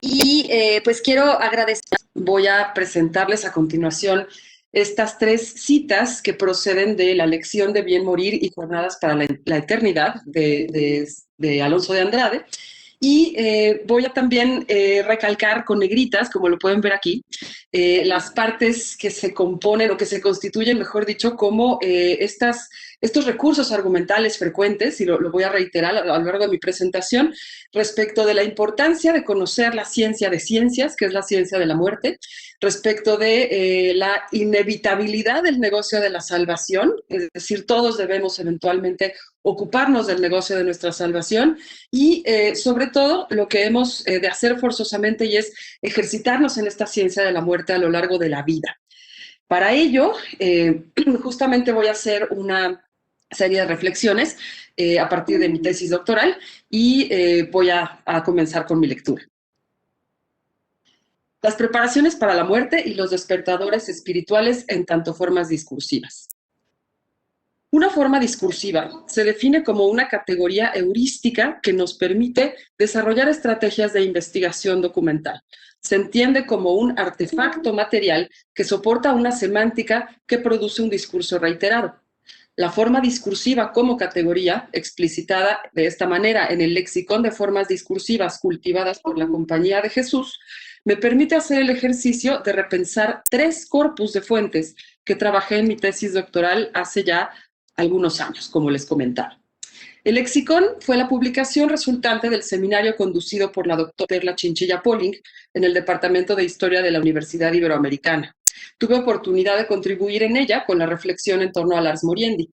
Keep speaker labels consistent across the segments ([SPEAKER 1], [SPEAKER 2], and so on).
[SPEAKER 1] Pues quiero agradecer, voy a presentarles a continuación estas tres citas que proceden de la lección de Bien Morir y Jornadas para la Eternidad de Alonso de Andrade. Y voy a también recalcar con negritas, como lo pueden ver aquí, las partes que se componen o que se constituyen, mejor dicho, como estos recursos argumentales frecuentes, y lo voy a reiterar a lo largo de mi presentación, respecto de la importancia de conocer la ciencia de ciencias, que es la ciencia de la muerte, respecto de la inevitabilidad del negocio de la salvación, es decir, todos debemos eventualmente ocuparnos del negocio de nuestra salvación y sobre todo lo que hemos de hacer forzosamente y es ejercitarnos en esta ciencia de la muerte a lo largo de la vida. Para ello, justamente voy a hacer una serie de reflexiones a partir de mi tesis doctoral y voy a comenzar con mi lectura. Las preparaciones para la muerte y los despertadores espirituales en tanto formas discursivas. Una forma discursiva se define como una categoría heurística que nos permite desarrollar estrategias de investigación documental. Se entiende como un artefacto material que soporta una semántica que produce un discurso reiterado. La forma discursiva como categoría, explicitada de esta manera en el lexicón de formas discursivas cultivadas por la Compañía de Jesús, me permite hacer el ejercicio de repensar tres corpus de fuentes que trabajé en mi tesis doctoral hace ya algunos años, como les comentaba. El lexicón fue la publicación resultante del seminario conducido por la doctora Perla Chinchilla Polling en el Departamento de Historia de la Universidad Iberoamericana. Tuve oportunidad de contribuir en ella con la reflexión en torno a Lars Moriendi.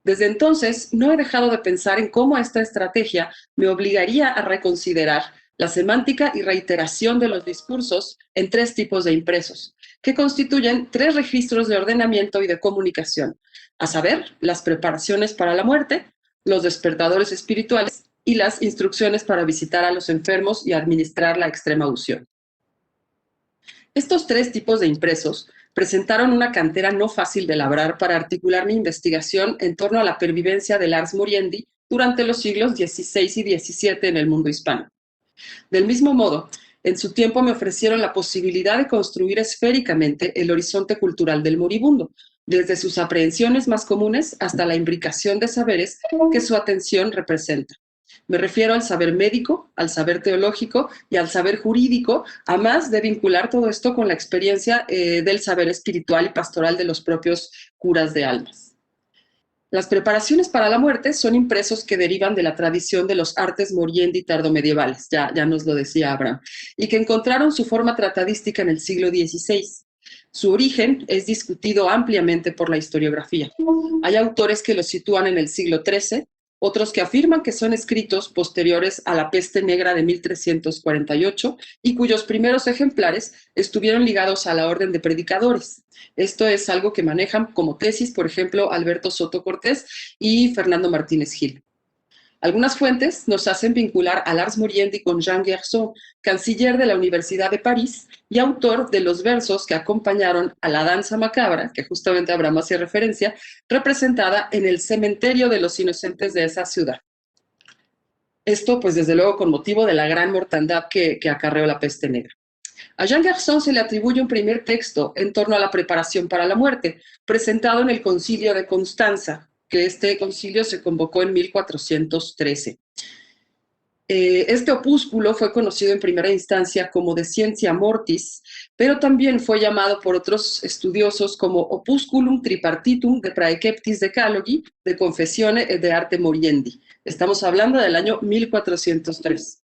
[SPEAKER 1] Desde entonces, no he dejado de pensar en cómo esta estrategia me obligaría a reconsiderar la semántica y reiteración de los discursos en tres tipos de impresos, que constituyen tres registros de ordenamiento y de comunicación, a saber, las preparaciones para la muerte, los despertadores espirituales y las instrucciones para visitar a los enfermos y administrar la extrema unción. Estos tres tipos de impresos presentaron una cantera no fácil de labrar para articular mi investigación en torno a la pervivencia de Lars Moriendi durante los siglos XVI y XVII en el mundo hispano. Del mismo modo, en su tiempo me ofrecieron la posibilidad de construir esféricamente el horizonte cultural del moribundo, desde sus aprehensiones más comunes hasta la imbricación de saberes que su atención representa. Me refiero al saber médico, al saber teológico y al saber jurídico, a más de vincular todo esto con la experiencia del saber espiritual y pastoral de los propios curas de almas. Las preparaciones para la muerte son impresos que derivan de la tradición de los artes moriendi tardomedievales, ya nos lo decía Abraham, y que encontraron su forma tratadística en el siglo XVI. Su origen es discutido ampliamente por la historiografía. Hay autores que los sitúan en el siglo XIII, otros que afirman que son escritos posteriores a la peste negra de 1348 y cuyos primeros ejemplares estuvieron ligados a la orden de predicadores. Esto es algo que manejan como tesis, por ejemplo, Alberto Soto Cortés y Fernando Martínez Gil. Algunas fuentes nos hacen vincular a Lars Moriendi con Jean Gerson, canciller de la Universidad de París y autor de los versos que acompañaron a la danza macabra, que justamente Abraham hacía referencia, representada en el cementerio de los inocentes de esa ciudad. Esto, pues desde luego, con motivo de la gran mortandad que acarreó la peste negra. A Jean Gerson se le atribuye un primer texto en torno a la preparación para la muerte, presentado en el Concilio de Constanza, que este concilio se convocó en 1413. Este opúsculo fue conocido en primera instancia como de Scientia Mortis, pero también fue llamado por otros estudiosos como Opusculum Tripartitum de Praeceptis Decalogi de Confessione e de Arte Moriendi. Estamos hablando del año 1403.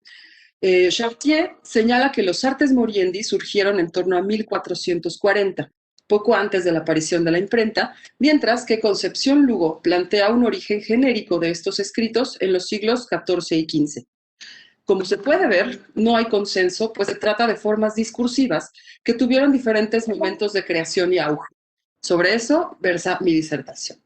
[SPEAKER 1] Chartier señala que los artes moriendi surgieron en torno a 1440, poco antes de la aparición de la imprenta, mientras que Concepción Lugo plantea un origen genérico de estos escritos en los siglos XIV y XV. Como se puede ver, no hay consenso, pues se trata de formas discursivas que tuvieron diferentes momentos de creación y auge. Sobre eso versa mi disertación.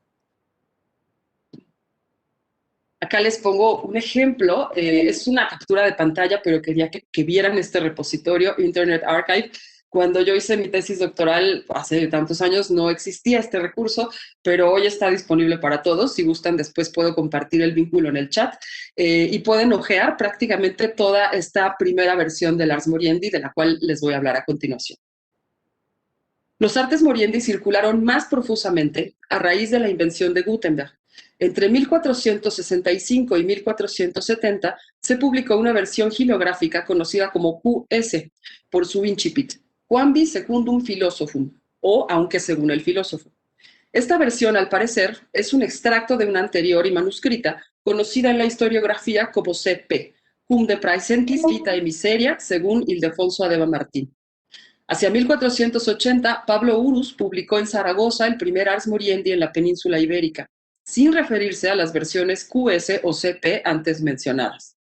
[SPEAKER 1] Acá les pongo un ejemplo, es una captura de pantalla, pero quería que vieran este repositorio, Internet Archive, Cuando yo hice mi tesis doctoral hace tantos años no existía este recurso, pero hoy está disponible para todos. Si gustan, después puedo compartir el vínculo en el chat y pueden hojear prácticamente toda esta primera versión del Ars Moriendi, de la cual les voy a hablar a continuación. Los artes moriendi circularon más profusamente a raíz de la invención de Gutenberg. Entre 1465 y 1470 se publicó una versión gilográfica conocida como QS por su incipit, Quambi secundum philosophum, o aunque según el filósofo. Esta versión, al parecer, es un extracto de una anterior y manuscrita conocida en la historiografía como CP, cum de praesentis vitae miseria, según Ildefonso Adeba Martín. Hacia 1480, Pablo Urus publicó en Zaragoza el primer Ars Moriendi en la península ibérica, sin referirse a las versiones QS o CP antes mencionadas.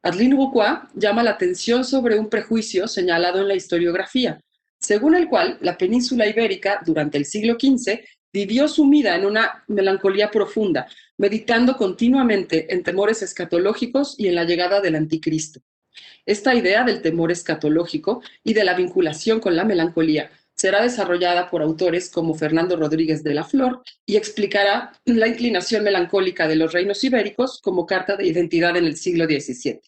[SPEAKER 1] Adeline Boucquois llama la atención sobre un prejuicio señalado en la historiografía, según el cual la península ibérica, durante el siglo XV, vivió sumida en una melancolía profunda, meditando continuamente en temores escatológicos y en la llegada del anticristo. Esta idea del temor escatológico y de la vinculación con la melancolía será desarrollada por autores como Fernando Rodríguez de la Flor y explicará la inclinación melancólica de los reinos ibéricos como carta de identidad en el siglo XVII.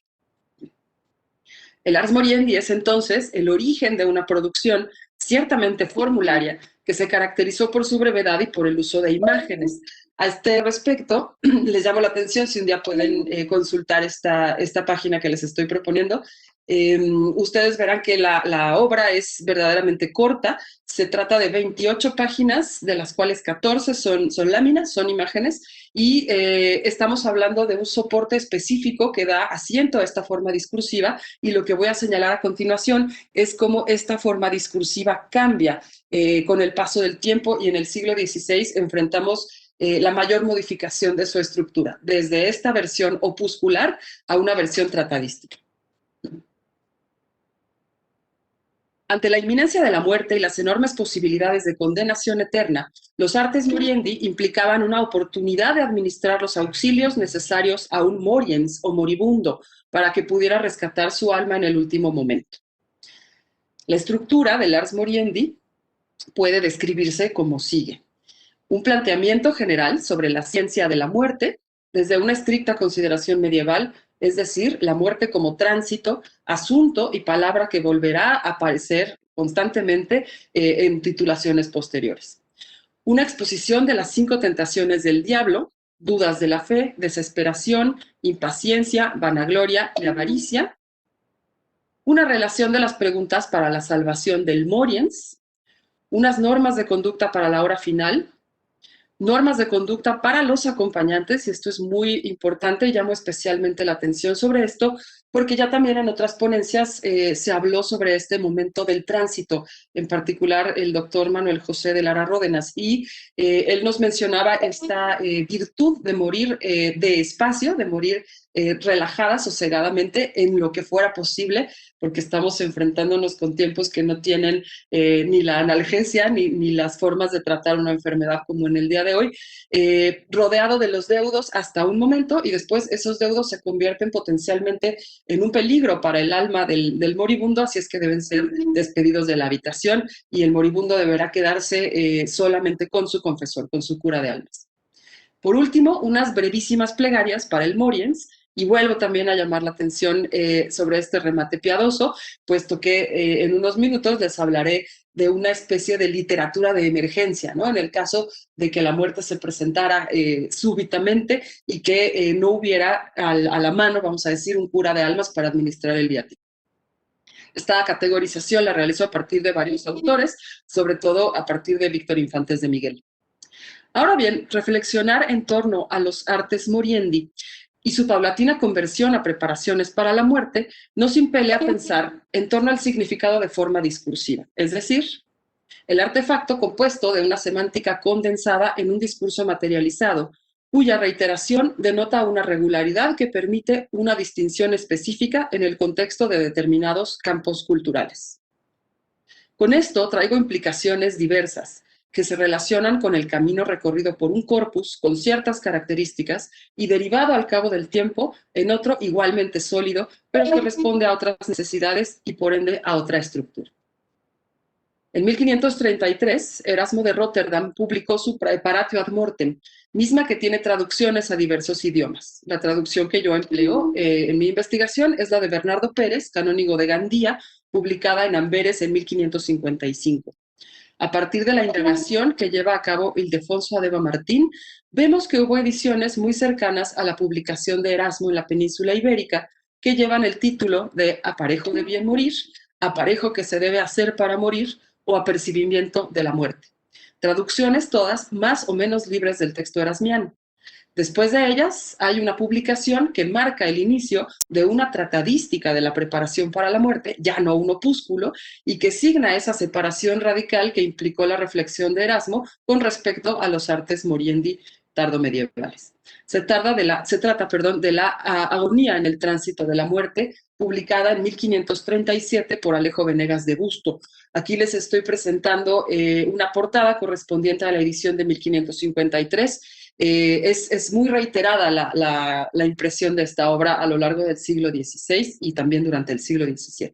[SPEAKER 1] El Ars Moriendi es entonces el origen de una producción ciertamente formularia que se caracterizó por su brevedad y por el uso de imágenes. A este respecto, les llamo la atención, si un día pueden consultar esta página que les estoy proponiendo, ustedes verán que la obra es verdaderamente corta. Se trata de 28 páginas, de las cuales 14 son láminas, son imágenes, y estamos hablando de un soporte específico que da asiento a esta forma discursiva, y lo que voy a señalar a continuación es cómo esta forma discursiva cambia con el paso del tiempo, y en el siglo XVI enfrentamos la mayor modificación de su estructura, desde esta versión opuscular a una versión tratadística. Ante la inminencia de la muerte y las enormes posibilidades de condenación eterna, los artes moriendi implicaban una oportunidad de administrar los auxilios necesarios a un moriens o moribundo para que pudiera rescatar su alma en el último momento. La estructura del Ars Moriendi puede describirse como sigue: un planteamiento general sobre la ciencia de la muerte, desde una estricta consideración medieval, es decir, la muerte como tránsito, asunto y palabra que volverá a aparecer constantemente en titulaciones posteriores. Una exposición de las 5 tentaciones del diablo: dudas de la fe, desesperación, impaciencia, vanagloria y avaricia. Una relación de las preguntas para la salvación del moriens. Unas normas de conducta para la hora final. Normas de conducta para los acompañantes, y esto es muy importante, llamo especialmente la atención sobre esto, porque ya también en otras ponencias se habló sobre este momento del tránsito, en particular el doctor Manuel José de Lara Ródenas, y él nos mencionaba esta virtud de morir despacio, de morir relajada, sosegadamente, en lo que fuera posible, porque estamos enfrentándonos con tiempos que no tienen ni la analgesia ni las formas de tratar una enfermedad como en el día de hoy, rodeado de los deudos hasta un momento, y después esos deudos se convierten potencialmente en un peligro para el alma del moribundo, así es que deben ser despedidos de la habitación, y el moribundo deberá quedarse solamente con su confesor, con su cura de almas. Por último, unas brevísimas plegarias para el moriens, y vuelvo también a llamar la atención sobre este remate piadoso, puesto que en unos minutos les hablaré de una especie de literatura de emergencia, ¿no? En el caso de que la muerte se presentara súbitamente y que no hubiera a la mano, vamos a decir, un cura de almas para administrar el viático. Esta categorización la realizó a partir de varios autores, sobre todo a partir de Víctor Infantes de Miguel. Ahora bien, reflexionar en torno a los artes moriendi y su paulatina conversión a preparaciones para la muerte nos impele a pensar en torno al significado de forma discursiva, es decir, el artefacto compuesto de una semántica condensada en un discurso materializado, cuya reiteración denota una regularidad que permite una distinción específica en el contexto de determinados campos culturales. Con esto traigo implicaciones diversas que se relacionan con el camino recorrido por un corpus con ciertas características y derivado al cabo del tiempo en otro igualmente sólido, pero que responde a otras necesidades y por ende a otra estructura. En 1533, Erasmo de Rotterdam publicó su Praeparatio ad Mortem, misma que tiene traducciones a diversos idiomas. La traducción que yo empleo en mi investigación es la de Bernardo Pérez, canónigo de Gandía, publicada en Amberes en 1555. A partir de la indagación que lleva a cabo Ildefonso Adeba Martín, vemos que hubo ediciones muy cercanas a la publicación de Erasmo en la península ibérica que llevan el título de Aparejo de bien morir, Aparejo que se debe hacer para morir o Apercibimiento de la muerte. Traducciones todas más o menos libres del texto erasmiano. Después de ellas, hay una publicación que marca el inicio de una tratadística de la preparación para la muerte, ya no un opúsculo, y que signa esa separación radical que implicó la reflexión de Erasmo con respecto a los artes moriendi tardomedievales. Se trata de la agonía en el tránsito de la muerte, publicada en 1537 por Alejo Venegas de Busto. Aquí les estoy presentando una portada correspondiente a la edición de 1553. Es muy reiterada la impresión de esta obra a lo largo del siglo XVI y también durante el siglo XVII.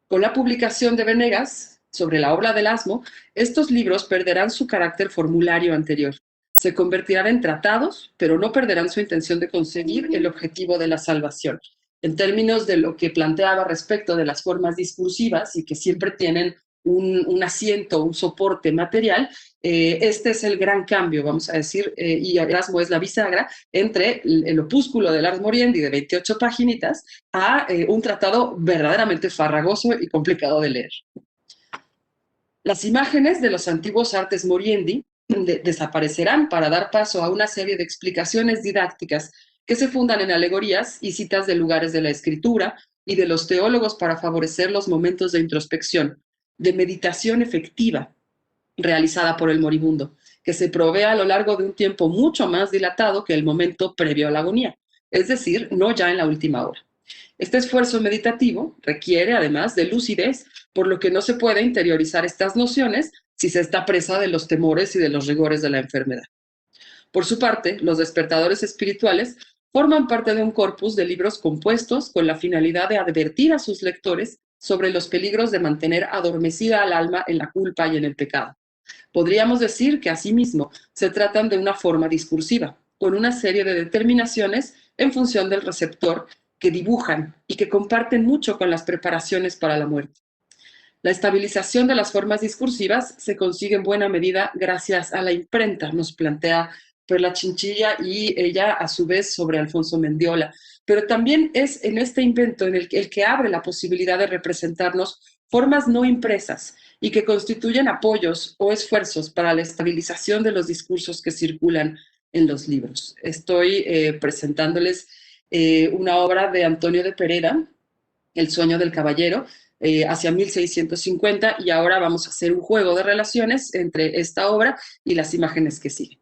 [SPEAKER 1] Con la publicación de Venegas sobre la obra del asno, estos libros perderán su carácter formulario anterior. Se convertirán en tratados, pero no perderán su intención de conseguir el objetivo de la salvación. En términos de lo que planteaba respecto de las formas discursivas y que siempre tienen un asiento, un soporte material, este es el gran cambio, vamos a decir, y Erasmo es la bisagra entre el opúsculo del Ars Moriendi de 28 paginitas a un tratado verdaderamente farragoso y complicado de leer. Las imágenes de los antiguos artes moriendi desaparecerán para dar paso a una serie de explicaciones didácticas que se fundan en alegorías y citas de lugares de la escritura y de los teólogos para favorecer los momentos de introspección, de meditación efectiva realizada por el moribundo, que se provee a lo largo de un tiempo mucho más dilatado que el momento previo a la agonía, es decir, no ya en la última hora. Este esfuerzo meditativo requiere, además, de lucidez, por lo que no se puede interiorizar estas nociones si se está presa de los temores y de los rigores de la enfermedad. Por su parte, los despertadores espirituales forman parte de un corpus de libros compuestos con la finalidad de advertir a sus lectores sobre los peligros de mantener adormecida al alma en la culpa y en el pecado. Podríamos decir que asimismo se tratan de una forma discursiva, con una serie de determinaciones en función del receptor que dibujan y que comparten mucho con las preparaciones para la muerte. La estabilización de las formas discursivas se consigue en buena medida gracias a la imprenta, nos plantea Perla Chinchilla y ella a su vez sobre Alfonso Mendiola. Pero también es en este invento en el que abre la posibilidad de representarnos formas no impresas y que constituyen apoyos o esfuerzos para la estabilización de los discursos que circulan en los libros. Estoy presentándoles una obra de Antonio de Pereda, El sueño del caballero, hacia 1650, y ahora vamos a hacer un juego de relaciones entre esta obra y las imágenes que siguen.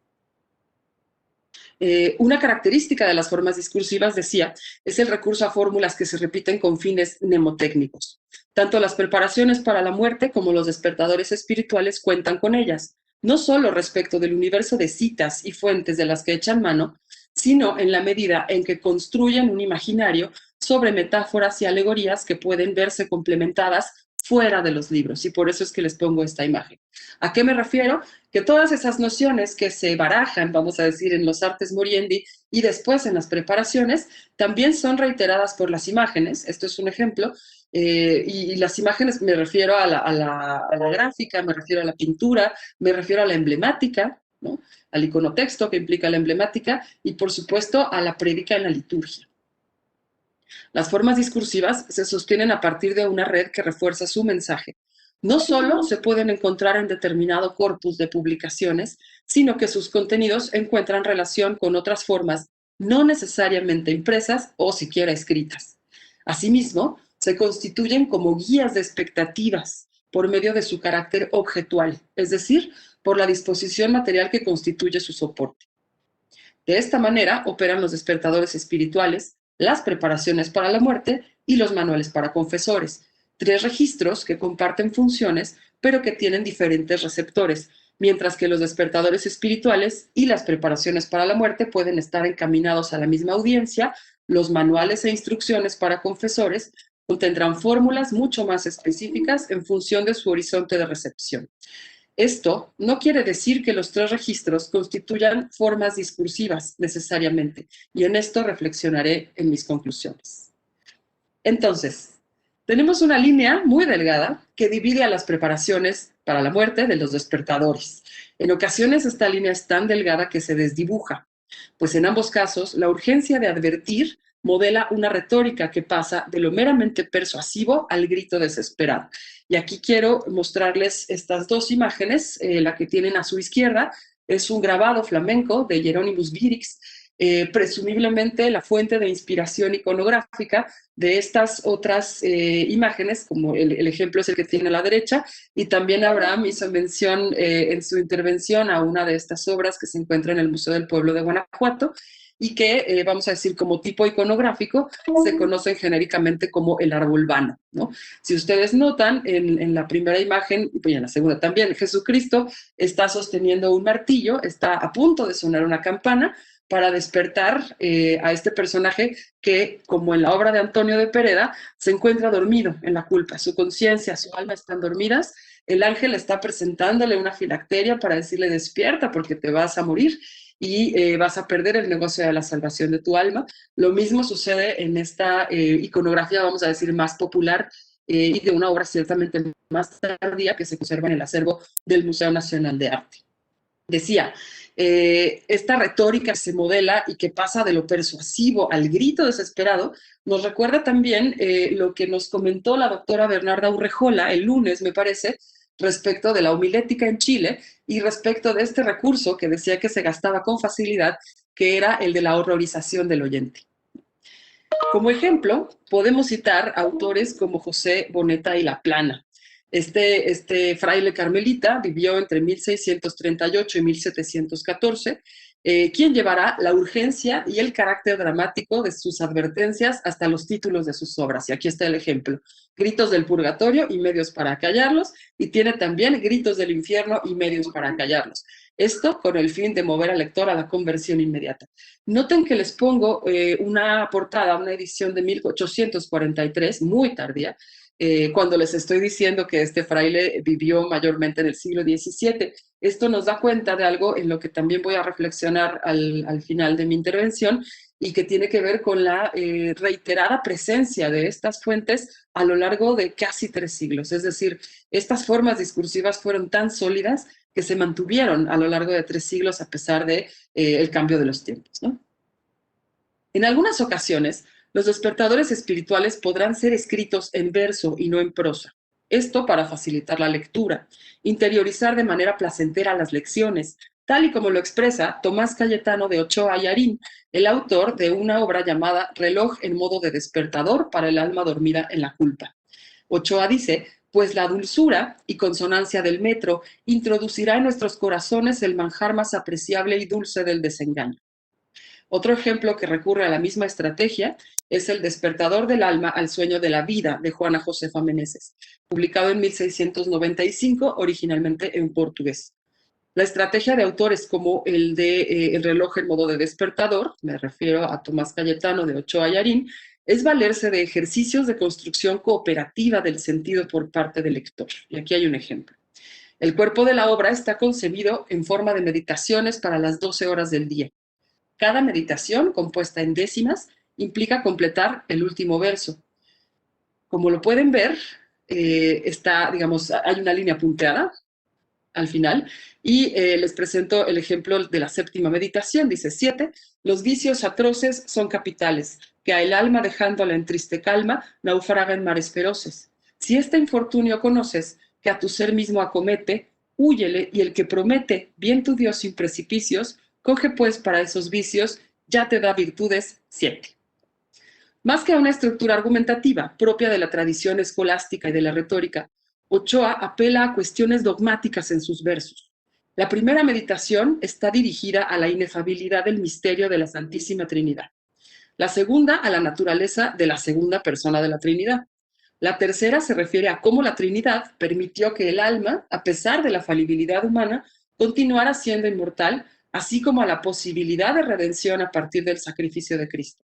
[SPEAKER 1] Una característica de las formas discursivas, decía, es el recurso a fórmulas que se repiten con fines mnemotécnicos. Tanto las preparaciones para la muerte como los despertadores espirituales cuentan con ellas, no solo respecto del universo de citas y fuentes de las que echan mano, sino en la medida en que construyen un imaginario sobre metáforas y alegorías que pueden verse complementadas fuera de los libros, y por eso es que les pongo esta imagen. ¿A qué me refiero? Que todas esas nociones que se barajan, vamos a decir, en los artes moriendi y después en las preparaciones, también son reiteradas por las imágenes. Esto es un ejemplo. Y las imágenes me refiero a la gráfica, me refiero a la pintura, me refiero a la emblemática, ¿no? Al iconotexto que implica la emblemática y, por supuesto, a la prédica en la liturgia. Las formas discursivas se sostienen a partir de una red que refuerza su mensaje. No solo se pueden encontrar en determinado corpus de publicaciones, sino que sus contenidos encuentran relación con otras formas no necesariamente impresas o siquiera escritas. Asimismo, se constituyen como guías de expectativas por medio de su carácter objetual, es decir, por la disposición material que constituye su soporte. De esta manera operan los despertadores espirituales, las preparaciones para la muerte y los manuales para confesores, tres registros que comparten funciones pero que tienen diferentes receptores, mientras que los despertadores espirituales y las preparaciones para la muerte pueden estar encaminados a la misma audiencia, los manuales e instrucciones para confesores Contendrán fórmulas mucho más específicas en función de su horizonte de recepción. Esto no quiere decir que los tres registros constituyan formas discursivas necesariamente, y en esto reflexionaré en mis conclusiones. Entonces, tenemos una línea muy delgada que divide a las preparaciones para la muerte de los despertadores. En ocasiones esta línea es tan delgada que se desdibuja, pues en ambos casos la urgencia de advertir modela una retórica que pasa de lo meramente persuasivo al grito desesperado. Y aquí quiero mostrarles estas dos imágenes. La que tienen a su izquierda es un grabado flamenco de Hieronymus Birix, presumiblemente la fuente de inspiración iconográfica de estas otras imágenes, como el ejemplo es el que tiene a la derecha, y también Abraham hizo mención en su intervención a una de estas obras que se encuentra en el Museo del Pueblo de Guanajuato, y que, vamos a decir, como tipo iconográfico, se conocen genéricamente como el árbol vano, ¿no? Si ustedes notan, en la primera imagen, y en la segunda también, Jesucristo está sosteniendo un martillo, está a punto de sonar una campana para despertar a este personaje que, como en la obra de Antonio de Pereda, se encuentra dormido en la culpa. Su conciencia, su alma están dormidas. El ángel está presentándole una filacteria para decirle despierta porque te vas a morir y vas a perder el negocio de la salvación de tu alma. Lo mismo sucede en esta iconografía, vamos a decir, más popular y de una obra ciertamente más tardía que se conserva en el acervo del Museo Nacional de Arte. Decía, esta retórica se modela y que pasa de lo persuasivo al grito desesperado, nos recuerda también lo que nos comentó la doctora Bernarda Urrejola el lunes, me parece, respecto de la homilética en Chile y respecto de este recurso que decía que se gastaba con facilidad, que era el de la horrorización del oyente. Como ejemplo, podemos citar autores como José Boneta y Laplana. Este fraile carmelita vivió entre 1638 y 1714, quien llevará la urgencia y el carácter dramático de sus advertencias hasta los títulos de sus obras. Y aquí está el ejemplo: Gritos del Purgatorio y medios para callarlos, y tiene también Gritos del Infierno y medios para callarlos. Esto con el fin de mover al lector a la conversión inmediata. Noten que les pongo una portada, una edición de 1843, muy tardía, cuando les estoy diciendo que este fraile vivió mayormente en el siglo XVII. Esto nos da cuenta de algo en lo que también voy a reflexionar al final de mi intervención, y que tiene que ver con la reiterada presencia de estas fuentes a lo largo de casi 3 siglos. Es decir, estas formas discursivas fueron tan sólidas que se mantuvieron a lo largo de 3 siglos a pesar de el cambio de los tiempos, ¿no? En algunas ocasiones, los despertadores espirituales podrán ser escritos en verso y no en prosa. Esto para facilitar la lectura, interiorizar de manera placentera las lecciones, tal y como lo expresa Tomás Cayetano de Ochoa y Arín, el autor de una obra llamada Reloj en modo de despertador para el alma dormida en la culpa. Ochoa dice, pues la dulzura y consonancia del metro introducirá en nuestros corazones el manjar más apreciable y dulce del desengaño. Otro ejemplo que recurre a la misma estrategia es El despertador del alma al sueño de la vida, de Juana Josefa Meneses, publicado en 1695, originalmente en portugués. La estrategia de autores como el de El reloj en modo de despertador, me refiero a Tomás Cayetano de Ochoa y Arín, es valerse de ejercicios de construcción cooperativa del sentido por parte del lector. Y aquí hay un ejemplo. El cuerpo de la obra está concebido en forma de meditaciones para las 12 horas del día. Cada meditación, compuesta en décimas, implica completar el último verso. Como lo pueden ver, hay una línea punteada al final, y les presento el ejemplo de la séptima meditación. Dice: 7. Los vicios atroces son capitales, que a el alma dejándola en triste calma, naufraga en mares feroces. Si este infortunio conoces, que a tu ser mismo acomete, húyele, y el que promete, bien tu Dios sin precipicios, coge pues para esos vicios, ya te da virtudes 7. Más que a una estructura argumentativa propia de la tradición escolástica y de la retórica, Ochoa apela a cuestiones dogmáticas en sus versos. La primera meditación está dirigida a la inefabilidad del misterio de la Santísima Trinidad. La segunda, a la naturaleza de la segunda persona de la Trinidad. La tercera se refiere a cómo la Trinidad permitió que el alma, a pesar de la falibilidad humana, continuara siendo inmortal, así como a la posibilidad de redención a partir del sacrificio de Cristo.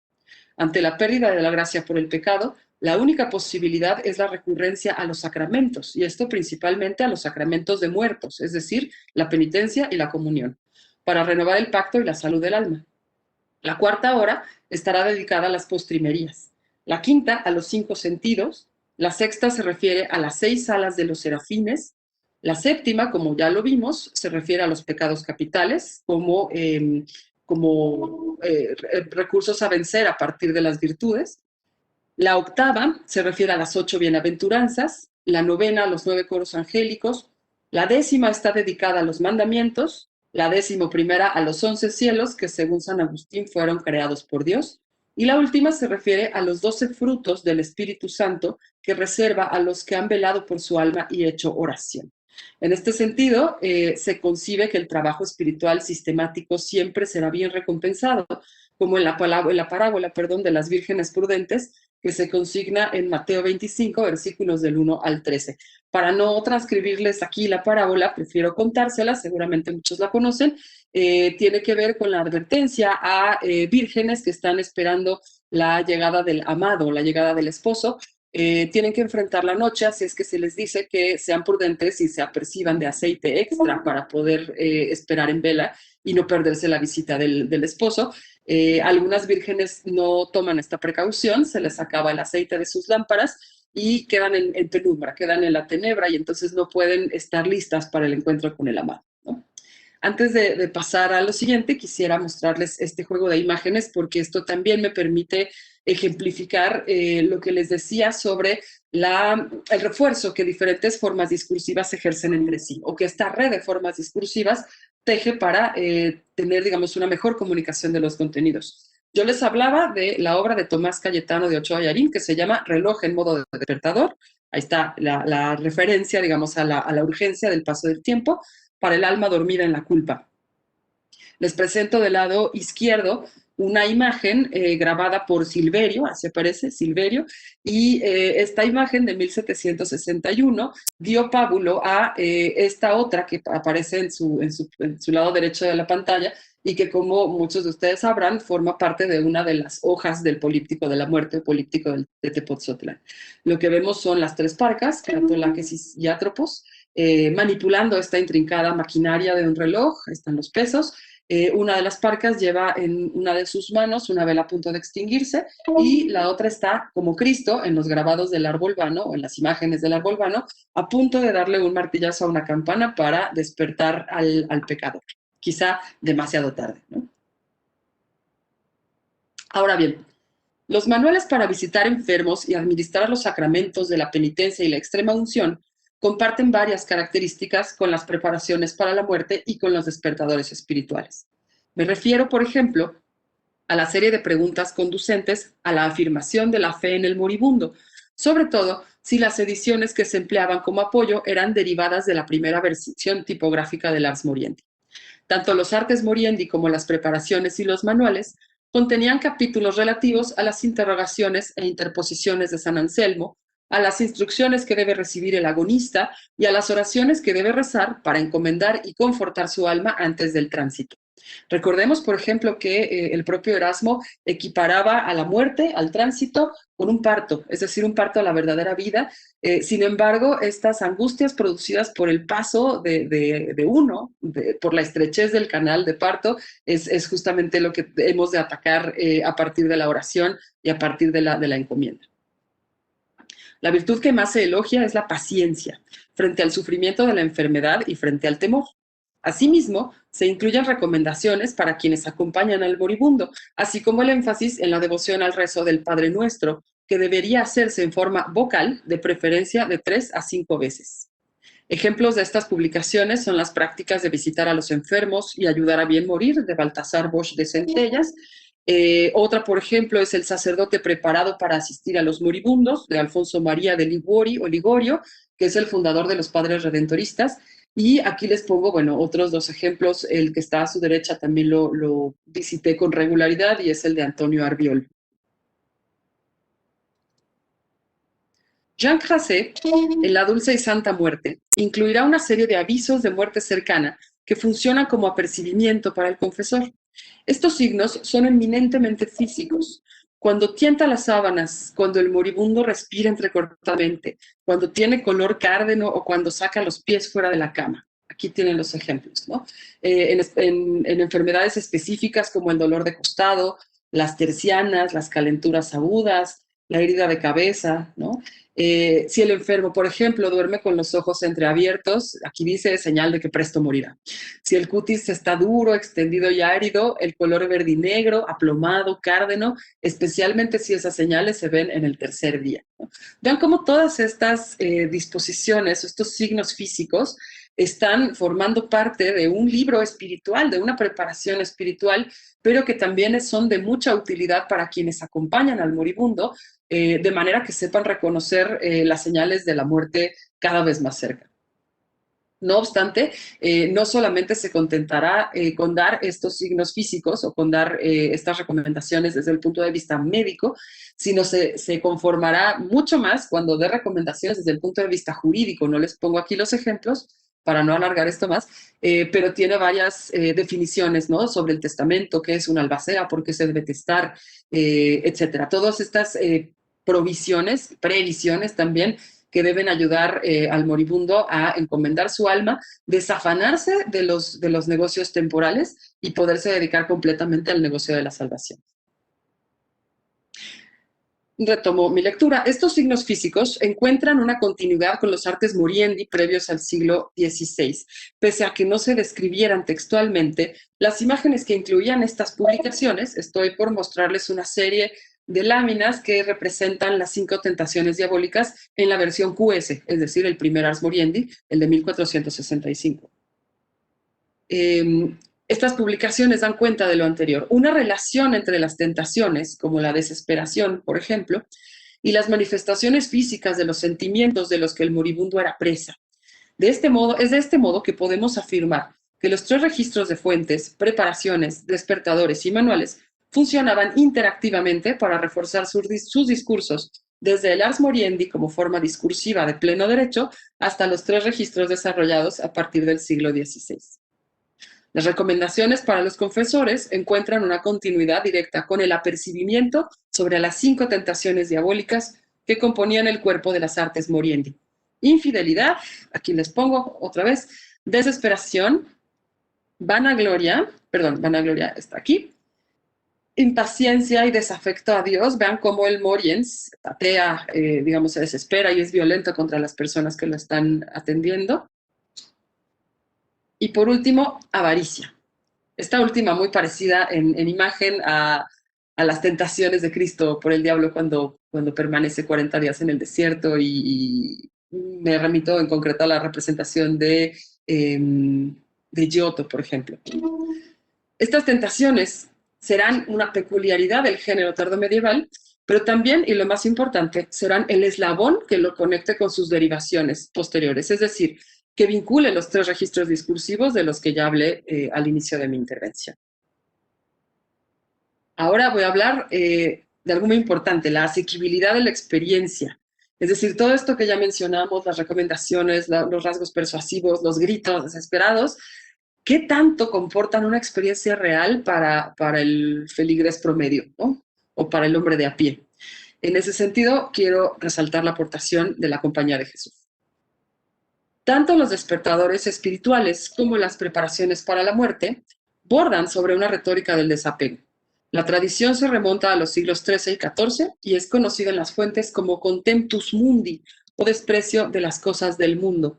[SPEAKER 1] Ante la pérdida de la gracia por el pecado, La única posibilidad es la recurrencia a los sacramentos, y esto principalmente a los sacramentos de muertos, es decir, la penitencia y la comunión, para renovar el pacto y la salud del alma. La cuarta hora estará dedicada a las postrimerías, la quinta a los 5 sentidos, la sexta se refiere a las 6 alas de los serafines, la séptima, como ya lo vimos, se refiere a los pecados capitales como recursos a vencer a partir de las virtudes. La octava se refiere a las 8 bienaventuranzas, la novena a los 9 coros angélicos, la décima está dedicada a los mandamientos, la 11ª a los 11 cielos, que según San Agustín fueron creados por Dios, y la última se refiere a los 12 frutos del Espíritu Santo que reserva a los que han velado por su alma y hecho oración. En este sentido, se concibe que el trabajo espiritual sistemático siempre será bien recompensado, como en la parábola de las vírgenes prudentes, que se consigna en Mateo 25, versículos del 1 al 13. Para no transcribirles aquí la parábola, prefiero contársela, seguramente muchos la conocen. Tiene que ver con la advertencia a vírgenes que están esperando la llegada del amado, la llegada del esposo. Tienen que enfrentar la noche, así es que se les dice que sean prudentes y se aperciban de aceite extra para poder esperar en vela y no perderse la visita del esposo. Algunas vírgenes no toman esta precaución, se les acaba el aceite de sus lámparas y quedan en penumbra, quedan en la tenebra y entonces no pueden estar listas para el encuentro con el amado, ¿no? Antes de pasar a lo siguiente, quisiera mostrarles este juego de imágenes porque esto también me permite ejemplificar lo que les decía sobre el refuerzo que diferentes formas discursivas ejercen entre sí, o que esta red de formas discursivas teje para tener, digamos, una mejor comunicación de los contenidos. Yo les hablaba de la obra de Tomás Cayetano de Ochoa Yarín, que se llama Reloj en modo de despertador. Ahí está la referencia, digamos, a la urgencia del paso del tiempo para el alma dormida en la culpa. Les presento del lado izquierdo una imagen grabada por Silverio, así aparece Silverio, y esta imagen de 1761 dio pábulo a esta otra que aparece en su lado derecho de la pantalla y que, como muchos de ustedes sabrán, forma parte de una de las hojas del Políptico de la Muerte o Políptico de Tepoztlán. Lo que vemos son las 3 parcas, Cratolaquesis y Atropos, manipulando esta intrincada maquinaria de un reloj. Ahí están los pesos. Una de las parcas lleva en una de sus manos una vela a punto de extinguirse y la otra está como Cristo en los grabados del árbol vano o en las imágenes del árbol vano, a punto de darle un martillazo a una campana para despertar al pecador. Quizá demasiado tarde, ¿no? Ahora bien, los manuales para visitar enfermos y administrar los sacramentos de la penitencia y la extrema unción comparten varias características con las preparaciones para la muerte y con los despertadores espirituales. Me refiero, por ejemplo, a la serie de preguntas conducentes a la afirmación de la fe en el moribundo, sobre todo si las ediciones que se empleaban como apoyo eran derivadas de la primera versión tipográfica del Ars Moriendi. Tanto los artes moriendi como las preparaciones y los manuales contenían capítulos relativos a las interrogaciones e interposiciones de San Anselmo, a las instrucciones que debe recibir el agonista y a las oraciones que debe rezar para encomendar y confortar su alma antes del tránsito. Recordemos, por ejemplo, que el propio Erasmo equiparaba a la muerte, al tránsito, con un parto, es decir, un parto a la verdadera vida. Sin embargo, estas angustias producidas por el paso por la estrechez del canal de parto, es justamente lo que hemos de atacar a partir de la oración y a partir de la encomienda. La virtud que más se elogia es la paciencia, frente al sufrimiento de la enfermedad y frente al temor. Asimismo, se incluyen recomendaciones para quienes acompañan al moribundo, así como el énfasis en la devoción al rezo del Padre Nuestro, que debería hacerse en forma vocal, de preferencia de 3 a 5 veces. Ejemplos de estas publicaciones son las prácticas de visitar a los enfermos y ayudar a bien morir, de Baltasar Bosch de Centellas. Otra, por ejemplo, es El sacerdote preparado para asistir a los moribundos, de Alfonso María de Ligorio, que es el fundador de los Padres Redentoristas. Y aquí les pongo, bueno, otros 2 ejemplos. El que está a su derecha también lo visité con regularidad y es el de Antonio Arbiol. Jean Crassé, en La Dulce y Santa Muerte, incluirá una serie de avisos de muerte cercana que funcionan como apercibimiento para el confesor. Estos signos son eminentemente físicos. cuando tienta las sábanas, cuando el moribundo respira entrecortadamente, cuando tiene color cárdeno o cuando saca los pies fuera de la cama. Aquí tienen los ejemplos, ¿no? En enfermedades específicas como el dolor de costado, las tercianas, las calenturas agudas, la herida de cabeza, ¿no? Si el enfermo, por ejemplo, duerme con los ojos entreabiertos, aquí dice señal de que presto morirá. Si el cutis está duro, extendido y árido, el color verdinegro, aplomado, cárdeno, especialmente si esas señales se ven en el tercer día, ¿no? Vean cómo todas estas disposiciones, estos signos físicos, están formando parte de un libro espiritual, de una preparación espiritual, pero que también son de mucha utilidad para quienes acompañan al moribundo, de manera que sepan reconocer las señales de la muerte cada vez más cerca. No obstante, no solamente se contentará con dar estos signos físicos o con dar estas recomendaciones desde el punto de vista médico, sino se conformará mucho más cuando dé recomendaciones desde el punto de vista jurídico. No les pongo aquí los ejemplos para no alargar esto más, pero tiene varias definiciones, ¿no? Sobre el testamento, qué es una albacea, por qué se debe testar, etcétera. Todas estas provisiones, previsiones también, que deben ayudar al moribundo a encomendar su alma, desafanarse de los negocios temporales y poderse dedicar completamente al negocio de la salvación. Retomo mi lectura. Estos signos físicos encuentran una continuidad con los artes moriendi previos al siglo XVI. Pese a que no se describieran textualmente, las imágenes que incluían estas publicaciones, estoy por mostrarles una serie de láminas que representan las 5 tentaciones diabólicas en la versión QS, es decir, el primer Ars Moriendi, el de 1465. Estas publicaciones dan cuenta de lo anterior, una relación entre las tentaciones, como la desesperación, por ejemplo, y las manifestaciones físicas de los sentimientos de los que el moribundo era presa. Es de este modo que podemos afirmar que los 3 registros de fuentes, preparaciones, despertadores y manuales funcionaban interactivamente para reforzar sus discursos, desde el Ars Moriendi como forma discursiva de pleno derecho hasta los 3 registros desarrollados a partir del siglo XVI. Las recomendaciones para los confesores encuentran una continuidad directa con el apercibimiento sobre las 5 tentaciones diabólicas que componían el cuerpo de las artes Moriendi. Infidelidad, aquí les pongo otra vez, desesperación, vanagloria está aquí, impaciencia y desafecto a Dios. Vean cómo el Moriens patea, se desespera y es violento contra las personas que lo están atendiendo. Y por último, avaricia. Esta última muy parecida en imagen a las tentaciones de Cristo por el diablo cuando permanece 40 días en el desierto, y me remito en concreto a la representación de Giotto, por ejemplo. Estas tentaciones serán una peculiaridad del género tardomedieval, pero también, y lo más importante, serán el eslabón que lo conecte con sus derivaciones posteriores, es decir, que vincule los 3 registros discursivos de los que ya hablé al inicio de mi intervención. Ahora voy a hablar de algo muy importante, la asequibilidad de la experiencia. Es decir, todo esto que ya mencionamos, las recomendaciones, los rasgos persuasivos, los gritos desesperados, ¿qué tanto comportan una experiencia real para el feligrés promedio, ¿no? O para el hombre de a pie? En ese sentido, quiero resaltar la aportación de la Compañía de Jesús. Tanto los despertadores espirituales como las preparaciones para la muerte bordan sobre una retórica del desapego. La tradición se remonta a los siglos XIII y XIV y es conocida en las fuentes como contemptus mundi, o desprecio de las cosas del mundo.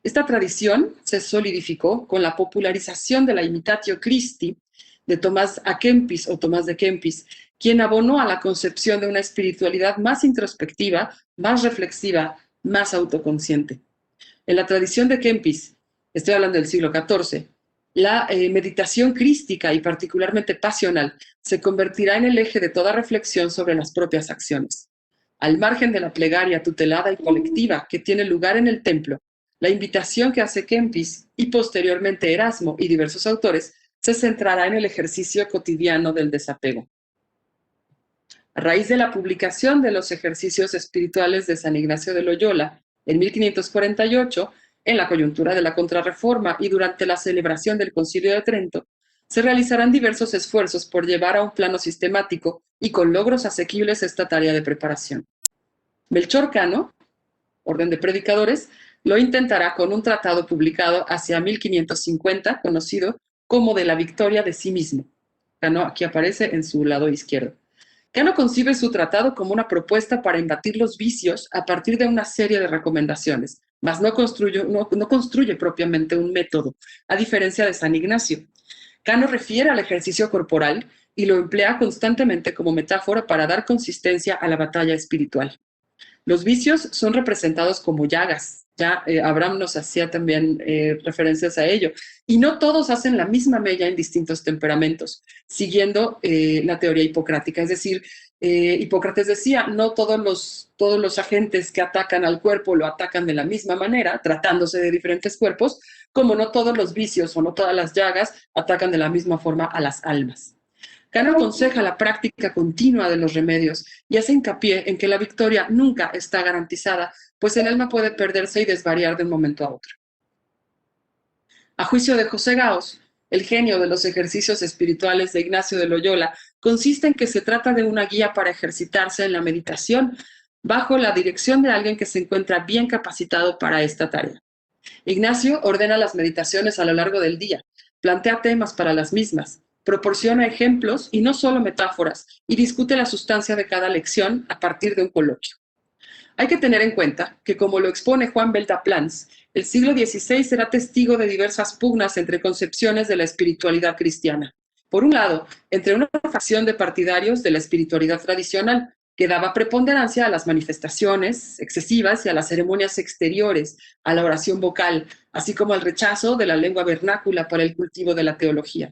[SPEAKER 1] Esta tradición se solidificó con la popularización de la Imitatio Christi de Tomás a Kempis o Tomás de Kempis, quien abonó a la concepción de una espiritualidad más introspectiva, más reflexiva, más autoconsciente. En la tradición de Kempis, estoy hablando del siglo XIV, la meditación crística y particularmente pasional se convertirá en el eje de toda reflexión sobre las propias acciones. Al margen de la plegaria tutelada y colectiva que tiene lugar en el templo, la invitación que hace Kempis y posteriormente Erasmo y diversos autores se centrará en el ejercicio cotidiano del desapego. A raíz de la publicación de los ejercicios espirituales de San Ignacio de Loyola en 1548, en la coyuntura de la Contrarreforma y durante la celebración del Concilio de Trento, se realizarán diversos esfuerzos por llevar a un plano sistemático y con logros asequibles esta tarea de preparación. Melchor Cano, orden de predicadores, lo intentará con un tratado publicado hacia 1550, conocido como de la victoria de sí mismo. Cano aquí aparece en su lado izquierdo. Cano concibe su tratado como una propuesta para embatir los vicios a partir de una serie de recomendaciones, mas no construye propiamente un método, a diferencia de San Ignacio. Cano refiere al ejercicio corporal y lo emplea constantemente como metáfora para dar consistencia a la batalla espiritual. Los vicios son representados como llagas. Ya Abraham nos hacía también referencias a ello. Y no todos hacen la misma mella en distintos temperamentos, siguiendo la teoría hipocrática. Es decir, Hipócrates decía, no todos los agentes que atacan al cuerpo lo atacan de la misma manera, tratándose de diferentes cuerpos, como no todos los vicios o no todas las llagas atacan de la misma forma a las almas. Cano aconseja la práctica continua de los remedios y hace hincapié en que la victoria nunca está garantizada, pues el alma puede perderse y desvariar de un momento a otro. A juicio de José Gaos, el genio de los ejercicios espirituales de Ignacio de Loyola consiste en que se trata de una guía para ejercitarse en la meditación bajo la dirección de alguien que se encuentra bien capacitado para esta tarea. Ignacio ordena las meditaciones a lo largo del día, plantea temas para las mismas, proporciona ejemplos y no solo metáforas, y discute la sustancia de cada lección a partir de un coloquio. Hay que tener en cuenta que, como lo expone Juan Beltaplans, el siglo XVI será testigo de diversas pugnas entre concepciones de la espiritualidad cristiana. Por un lado, entre una facción de partidarios de la espiritualidad tradicional, que daba preponderancia a las manifestaciones excesivas y a las ceremonias exteriores, a la oración vocal, así como al rechazo de la lengua vernácula para el cultivo de la teología.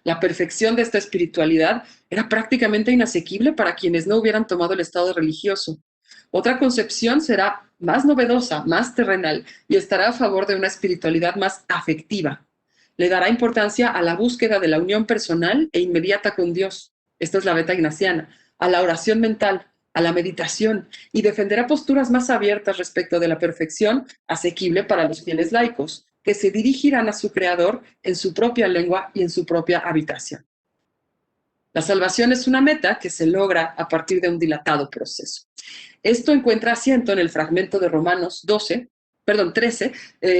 [SPEAKER 1] La perfección de esta espiritualidad era prácticamente inasequible para quienes no hubieran tomado el estado religioso. Otra concepción será más novedosa, más terrenal, y estará a favor de una espiritualidad más afectiva. Le dará importancia a la búsqueda de la unión personal e inmediata con Dios. Esta es la beta ignaciana, a la oración mental, a la meditación, y defenderá posturas más abiertas respecto de la perfección asequible para los fieles laicos, que se dirigirán a su Creador en su propia lengua y en su propia habitación. La salvación es una meta que se logra a partir de un dilatado proceso. Esto encuentra asiento en el fragmento de Romanos 13,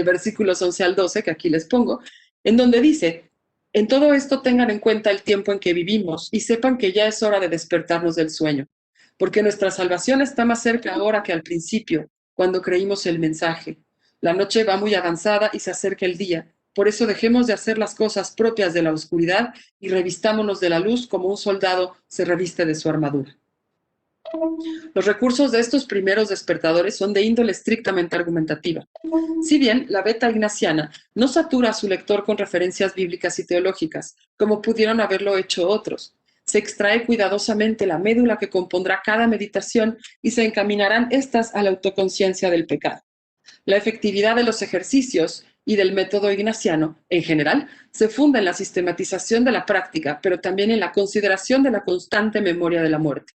[SPEAKER 1] versículos 11 al 12, que aquí les pongo, en donde dice: en todo esto tengan en cuenta el tiempo en que vivimos y sepan que ya es hora de despertarnos del sueño, porque nuestra salvación está más cerca ahora que al principio, cuando creímos el mensaje. La noche va muy avanzada y se acerca el día. Por eso dejemos de hacer las cosas propias de la oscuridad y revistámonos de la luz como un soldado se reviste de su armadura. Los recursos de estos primeros despertadores son de índole estrictamente argumentativa. Si bien la beta ignaciana no satura a su lector con referencias bíblicas y teológicas, como pudieron haberlo hecho otros, se extrae cuidadosamente la médula que compondrá cada meditación y se encaminarán estas a la autoconciencia del pecado. La efectividad de los ejercicios y del método ignaciano, en general, se funda en la sistematización de la práctica, pero también en la consideración de la constante memoria de la muerte.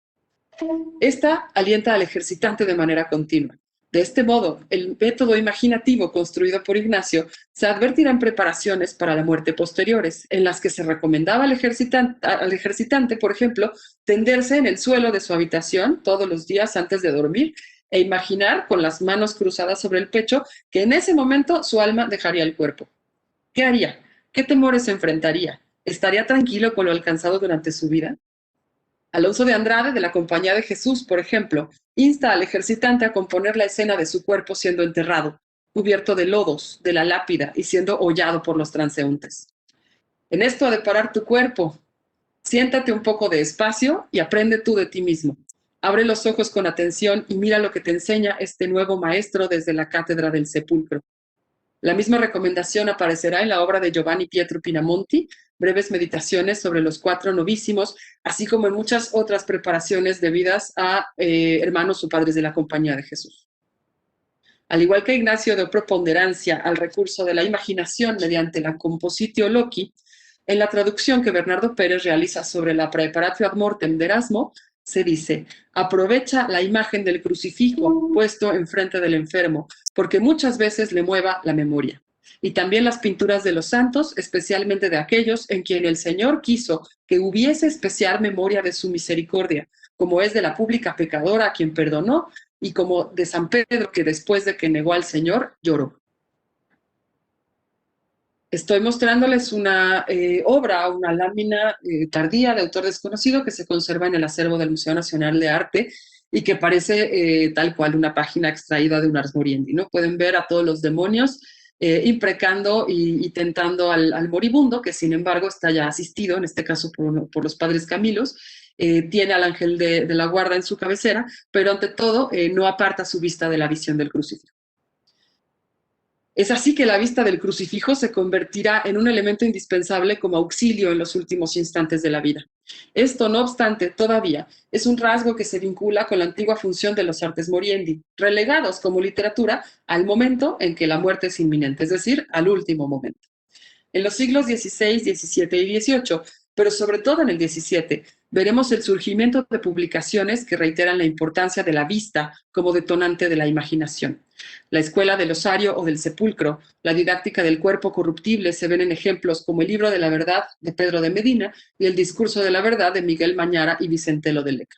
[SPEAKER 1] Esta alienta al ejercitante de manera continua. De este modo, el método imaginativo construido por Ignacio se advertirá en preparaciones para la muerte posteriores, en las que se recomendaba al ejercitante, por ejemplo, tenderse en el suelo de su habitación todos los días antes de dormir e imaginar con las manos cruzadas sobre el pecho que en ese momento su alma dejaría el cuerpo. ¿Qué haría? ¿Qué temores se enfrentaría? ¿Estaría tranquilo con lo alcanzado durante su vida? Alonso de Andrade, de la Compañía de Jesús, por ejemplo, insta al ejercitante a componer la escena de su cuerpo siendo enterrado, cubierto de lodos, de la lápida y siendo hollado por los transeúntes. En esto ha de parar tu cuerpo. Siéntate un poco de espacio y aprende tú de ti mismo. Abre los ojos con atención y mira lo que te enseña este nuevo maestro desde la cátedra del sepulcro. La misma recomendación aparecerá en la obra de Giovanni Pietro Pinamonti, Breves Meditaciones sobre los Cuatro Novísimos, así como en muchas otras preparaciones debidas a hermanos o padres de la Compañía de Jesús. Al igual que Ignacio dio preponderancia al recurso de la imaginación mediante la compositio loci, en la traducción que Bernardo Pérez realiza sobre la Praeparatio ad mortem de Erasmo, se dice: aprovecha la imagen del crucifijo puesto enfrente del enfermo, porque muchas veces le mueva la memoria. y también las pinturas de los santos, especialmente de aquellos en quien el Señor quiso que hubiese especial memoria de su misericordia, como es de la pública pecadora a quien perdonó, y como de San Pedro, que después de que negó al Señor, lloró. Estoy mostrándoles una obra, una lámina tardía de autor desconocido que se conserva en el acervo del Museo Nacional de Arte y que parece tal cual una página extraída de un Ars Moriendi, ¿no? Pueden ver a todos los demonios imprecando y tentando al moribundo, que sin embargo está ya asistido, en este caso por los padres Camilos, tiene al ángel de la guarda en su cabecera, pero ante todo no aparta su vista de la visión del crucifijo. Es así que la vista del crucifijo se convertirá en un elemento indispensable como auxilio en los últimos instantes de la vida. Esto, no obstante, todavía es un rasgo que se vincula con la antigua función de los artes moriendi, relegados como literatura al momento en que la muerte es inminente, es decir, al último momento. En los siglos XVI, XVII y XVIII, pero sobre todo en el XVII, veremos el surgimiento de publicaciones que reiteran la importancia de la vista como detonante de la imaginación. La escuela del osario o del sepulcro, la didáctica del cuerpo corruptible se ven en ejemplos como el libro de la verdad de Pedro de Medina y el discurso de la verdad de Miguel Mañara y Vicentelo de Leca.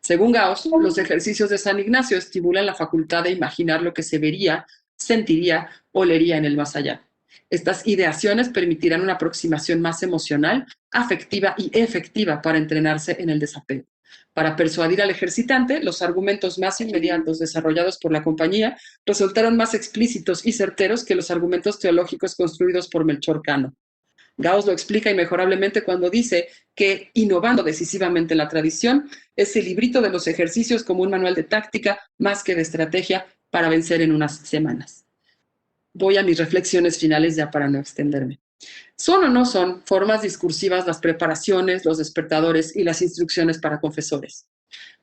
[SPEAKER 1] Según Gauss, los ejercicios de San Ignacio estimulan la facultad de imaginar lo que se vería, sentiría, olería en el más allá. Estas ideaciones permitirán una aproximación más emocional, afectiva y efectiva para entrenarse en el desapego. Para persuadir al ejercitante, los argumentos más inmediatos desarrollados por la compañía resultaron más explícitos y certeros que los argumentos teológicos construidos por Melchor Cano. Gauss lo explica inmejorablemente cuando dice que, innovando decisivamente la tradición, es el librito de los ejercicios como un manual de táctica más que de estrategia para vencer en unas semanas. Voy a mis reflexiones finales ya para no extenderme. ¿Son o no son formas discursivas las preparaciones, los despertadores y las instrucciones para confesores?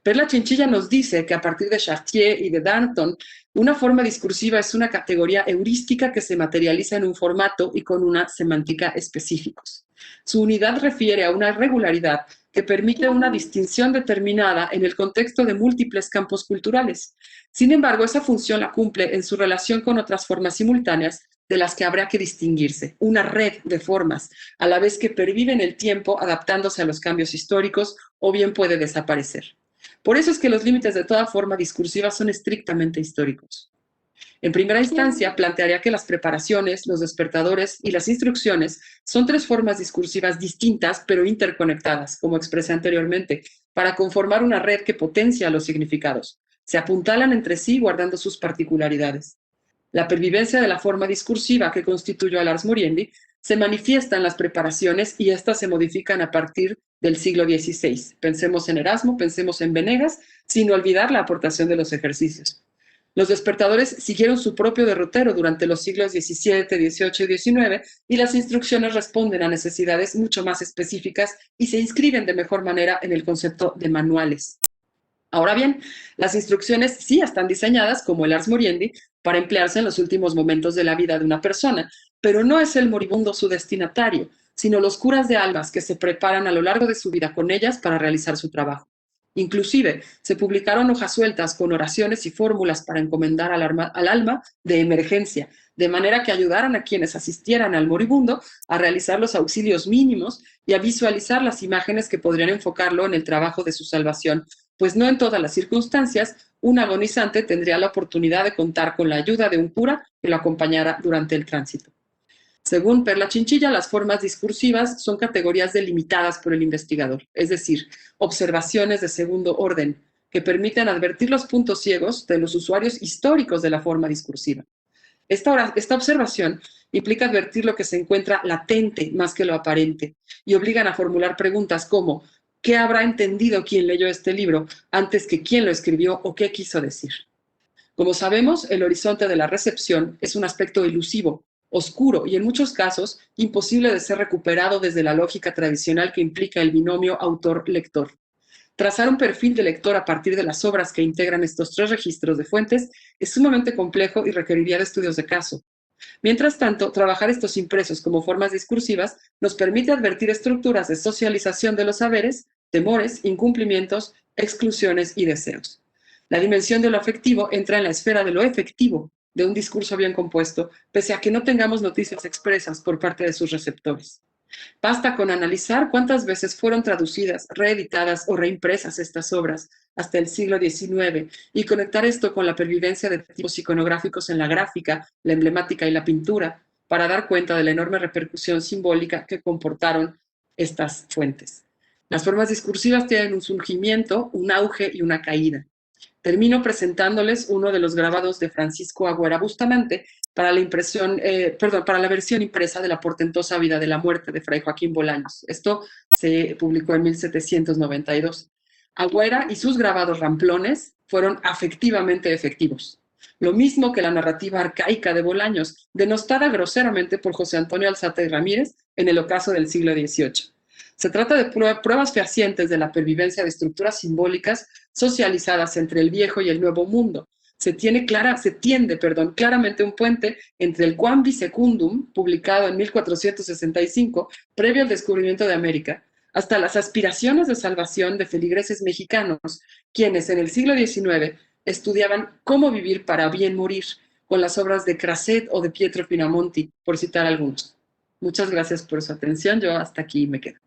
[SPEAKER 1] Perla Chinchilla nos dice que a partir de Chartier y de Danton, una forma discursiva es una categoría heurística que se materializa en un formato y con una semántica específicos. Su unidad refiere a una regularidad que permite una distinción determinada en el contexto de múltiples campos culturales. Sin embargo, esa función la cumple en su relación con otras formas simultáneas de las que habrá que distinguirse, una red de formas, a la vez que pervive en el tiempo adaptándose a los cambios históricos o bien puede desaparecer. Por eso es que los límites de toda forma discursiva son estrictamente históricos. En primera instancia, plantearía que las preparaciones, los despertadores y las instrucciones son tres formas discursivas distintas pero interconectadas, como expresé anteriormente, para conformar una red que potencia los significados. Se apuntalan entre sí guardando sus particularidades. La pervivencia de la forma discursiva que constituyó al Ars Moriendi se manifiesta en las preparaciones y éstas se modifican a partir del siglo XVI. Pensemos en Erasmo, pensemos en Venegas, sin olvidar la aportación de los ejercicios. Los despertadores siguieron su propio derrotero durante los siglos XVII, XVIII y XIX y las instrucciones responden a necesidades mucho más específicas y se inscriben de mejor manera en el concepto de manuales. Ahora bien, las instrucciones sí están diseñadas, como el Ars Moriendi, para emplearse en los últimos momentos de la vida de una persona, pero no es el moribundo su destinatario, sino los curas de almas que se preparan a lo largo de su vida con ellas para realizar su trabajo. Inclusive, se publicaron hojas sueltas con oraciones y fórmulas para encomendar al alma de emergencia, de manera que ayudaran a quienes asistieran al moribundo a realizar los auxilios mínimos y a visualizar las imágenes que podrían enfocarlo en el trabajo de su salvación, pues no en todas las circunstancias un agonizante tendría la oportunidad de contar con la ayuda de un cura que lo acompañara durante el tránsito. Según Perla Chinchilla, las formas discursivas son categorías delimitadas por el investigador, es decir, observaciones de segundo orden, que permiten advertir los puntos ciegos de los usuarios históricos de la forma discursiva. Esta observación implica advertir lo que se encuentra latente más que lo aparente y obligan a formular preguntas como ¿qué habrá entendido quien leyó este libro antes que quién lo escribió o qué quiso decir? Como sabemos, el horizonte de la recepción es un aspecto elusivo, oscuro y en muchos casos imposible de ser recuperado desde la lógica tradicional que implica el binomio autor-lector. Trazar un perfil de lector a partir de las obras que integran estos tres registros de fuentes es sumamente complejo y requeriría de estudios de caso. Mientras tanto, trabajar estos impresos como formas discursivas nos permite advertir estructuras de socialización de los saberes, temores, incumplimientos, exclusiones y deseos. La dimensión de lo afectivo entra en la esfera de lo efectivo, de un discurso bien compuesto, pese a que no tengamos noticias expresas por parte de sus receptores. Basta con analizar cuántas veces fueron traducidas, reeditadas o reimpresas estas obras hasta el siglo XIX y conectar esto con la pervivencia de tipos iconográficos en la gráfica, la emblemática y la pintura, para dar cuenta de la enorme repercusión simbólica que comportaron estas fuentes. Las formas discursivas tienen un surgimiento, un auge y una caída. Termino presentándoles uno de los grabados de Francisco Agüera Bustamante para para la versión impresa de la portentosa vida de la muerte de Fray Joaquín Bolaños. Esto se publicó en 1792. Agüera y sus grabados ramplones fueron afectivamente efectivos. Lo mismo que la narrativa arcaica de Bolaños, denostada groseramente por José Antonio Alzate y Ramírez en el ocaso del siglo XVIII. Se trata de pruebas fehacientes de la pervivencia de estructuras simbólicas socializadas entre el viejo y el nuevo mundo. Se tiende claramente un puente entre el Quam Secundum, publicado en 1465, previo al descubrimiento de América, hasta las aspiraciones de salvación de feligreses mexicanos, quienes en el siglo XIX estudiaban cómo vivir para bien morir, con las obras de Crasset o de Pietro Pinamonti, por citar algunos. Muchas gracias por su atención. Yo hasta aquí me quedo.